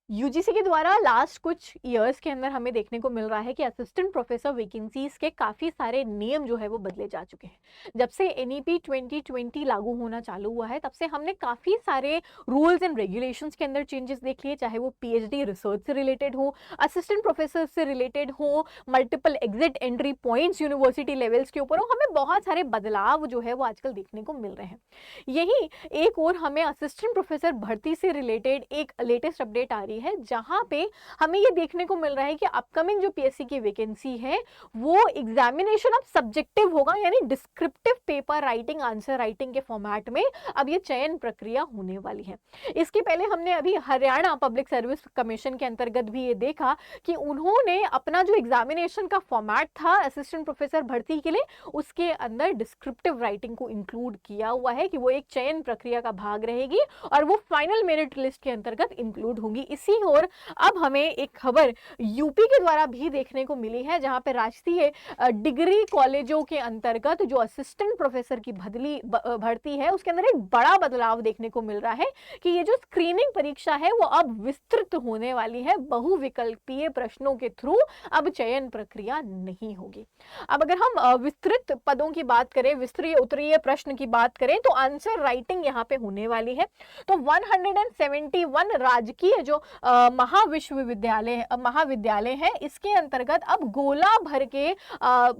UGC के द्वारा last कुछ ईयर्स के अंदर हमें देखने को मिल रहा है कि असिस्टेंट प्रोफेसर वैकेंसीज के काफ़ी सारे नियम जो है वो बदले जा चुके हैं। जब से एनईपी 2020 लागू होना चालू हुआ है तब से हमने काफ़ी सारे रूल्स एंड रेगुलेशंस के अंदर चेंजेस देख लिए, चाहे वो पीएचडी रिसर्च से रिलेटेड हो, असिस्टेंट प्रोफेसर से रिलेटेड हो, multiple exit entry points university levels के ऊपर हो। हमें बहुत सारे बदलाव जो है वो आजकल देखने को मिल रहे हैं। यही एक और हमें असिस्टेंट प्रोफेसर भर्ती से रिलेटेड एक लेटेस्ट अपडेट आ रही है, जहां पे हमें ये देखने को मिल रहा है कि अपकमिंग जो पीएससी की वैकेंसी है वो एग्जामिनेशन अब सब्जेक्टिव होगा, यानी descriptive paper writing, answer writing के फॉर्मेट में अब ये चयन प्रक्रिया होने वाली है। इसके पहले हमने अभी हरियाणा पब्लिक सर्विस कमीशन के अंतर्गत भी ये देखा कि उन्होंने अपना जो एग्जामिनेशन का फॉर्मेट था असिस्टेंट प्रोफेसर भर्ती के लिए, उसके अंदर डिस्क्रिप्टिव राइटिंग को इंक्लूड किया हुआ है कि वो एक चयन प्रक्रिया का भाग रहेगी और वो फाइनल मेरिट लिस्ट के अंतर्गत इंक्लूड होंगी। इसी और अब हमें एक खबर यूपी के द्वारा भी देखने को मिली है, जहां पे राजकीय डिग्री कॉलेजों के अंतर्गत जो असिस्टेंट प्रोफेसर की भर्ती है उसके अंदर एक बड़ा बदलाव देखने को मिल रहा है कि ये जो स्क्रीनिंग परीक्षा है वो अब विस्तृत होने वाली है। बहुविकल्पीय प्रश्नों के थ्रू अब चयन प्रक्रिया नहीं होगी। अब अगर हम विस्तृत पदों की बात करें, विस्तरीय उत्तरीय प्रश्न की बात करें, तो आंसर राइटिंग यहाँ पे होने वाली है। तो 171 राजकीय जो महाविद्यालय है, इसके अंतर्गत अब गोला भर के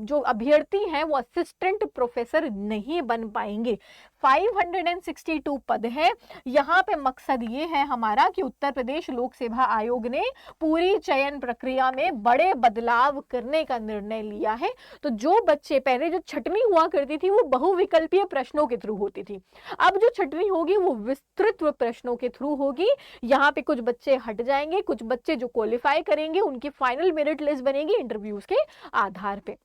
जो अभ्यर्थी हैं वो असिस्टेंट प्रोफेसर नहीं बन पाएंगे। 562 पद है। यहाँ पे मकसद ये है हमारा कि उत्तर प्रदेश लोक सेवा आयोग ने पूरी चयन प्रक्रिया में बड़े बदलाव करने का निर्णय लिया है। तो जो बच्चे पहले जो छटनी हुआ करती थी वो बहुविकल्पीय प्रश्नों के थ्रू होती थी, अब जो छटनी होगी वो विस्तृत प्रश्नों के थ्रू होगी। यहाँ पे कुछ बच्चे हट जाएंगे, कुछ बच्चे जो क्वालिफाई करेंगे उनकी फाइनल मेरिट लिस्ट बनेगी इंटरव्यूज के आधार पे।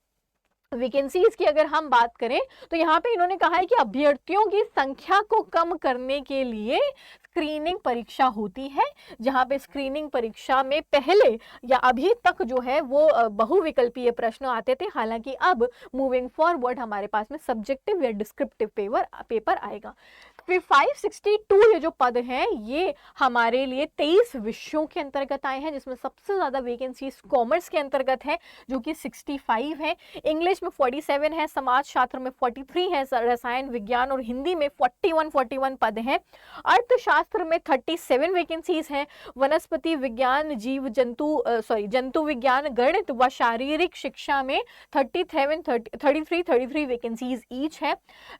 वैकेंसीज की अगर हम बात करें तो यहाँ पे इन्होंने कहा है कि अभ्यर्थियों की संख्या को कम करने के लिए स्क्रीनिंग परीक्षा होती है, जहां पे स्क्रीनिंग परीक्षा में पहले या अभी तक जो है वो बहुविकल्पीय प्रश्न आते थे, हालांकि अब मूविंग फॉरवर्ड हमारे पास में सब्जेक्टिव या डिस्क्रिप्टिव पेपर आएगा। फिर 562 ये जो पद हैं ये हमारे लिए 23 विषयों के अंतर्गत आए हैं, जिसमें सबसे ज्यादा वैकेंसीज कॉमर्स के अंतर्गत है जो कि 65 है, इंग्लिश में 47 है, समाज शास्त्र में 43 है, रसायन विज्ञान और हिंदी में 41 पद हैं, अर्थशास्त्र में 37 वैकेंसीज हैं, वनस्पति विज्ञान, जंतु विज्ञान, गणित व शारीरिक शिक्षा में 33 वैकेंसीज ईच है,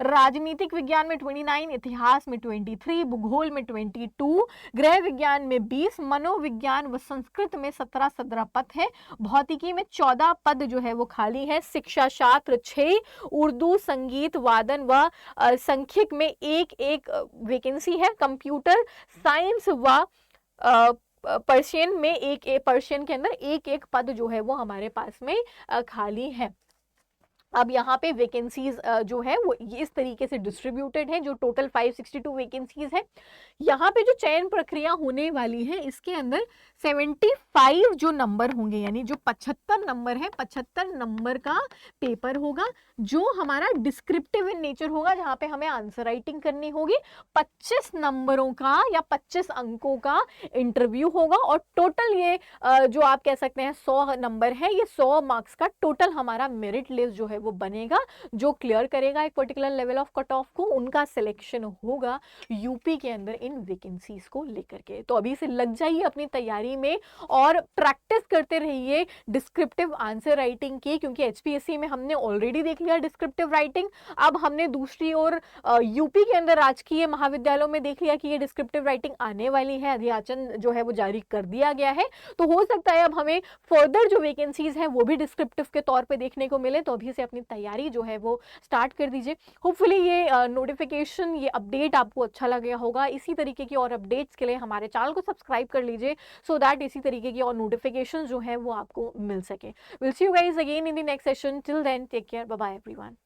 राजनीतिक विज्ञान में 29, इतिहास में 23, भूगोल में 22, गृह विज्ञान में 20, मनोविज्ञान व संस्कृत में 17 पद है, भौतिकी में 14 पद जो है वो खाली है, शिक्षा शास्त्र 6, उर्दू, संगीत, वादन व सांख्यिक में एक वैकेंसी है, कंप्यूटर साइंस व पर्शियन में पर्शियन के अंदर एक पद जो है वो हमारे पास में खाली है। अब यहाँ पे वैकेंसीज जो है वो इस तरीके से डिस्ट्रीब्यूटेड है, जो टोटल 562 वैकेंसीज है। यहाँ पे जो चयन प्रक्रिया होने वाली है इसके अंदर 75 जो नंबर होंगे, यानी जो 75 नंबर है, 75 नंबर का पेपर होगा जो हमारा डिस्क्रिप्टिव इन नेचर होगा, जहाँ पे हमें आंसर राइटिंग करनी होगी। 25 नंबरों का या 25 अंकों का इंटरव्यू होगा और टोटल ये जो आप कह सकते हैं 100 नंबर है, ये 100 मार्क्स का टोटल हमारा मेरिट लिस्ट जो है वो बनेगा। जो क्लियर करेगा एक particular level of cut off को, उनका सिलेक्शन होगा यूपी के अंदर इन वैकेंसीज को लेकर के। तो अभी से लग जाइए अपनी तैयारी में और प्रैक्टिस करते रहिए डिस्क्रिप्टिव आंसर राइटिंग की, क्योंकि एचपीएससी में हमने ऑलरेडी देख लिया डिस्क्रिप्टिव राइटिंग। अब हमने दूसरी ओर यूपी के अंदर राजकीय महाविद्यालयों में देख लिया कि ये डिस्क्रिप्टिव राइटिंग आने वाली है, अधियाचन जो है वो जारी कर दिया गया है। तो हो सकता है अब हमें फर्दर जो वैकेंसीज है वो भी डिस्क्रिप्टिव के तौर पे देखने को मिले। तो अभी से अपनी तैयारी जो है वो स्टार्ट कर दीजिए। होपफुली ये नोटिफिकेशन, ये अपडेट आपको अच्छा लगा होगा। इसी तरीके की और अपडेट्स के लिए हमारे चैनल को सब्सक्राइब कर लीजिए, सो दैट इसी तरीके की और नोटिफिकेशन जो है वो आपको मिल सके। Will see you guys again in the next session. Till then take care, bye bye everyone.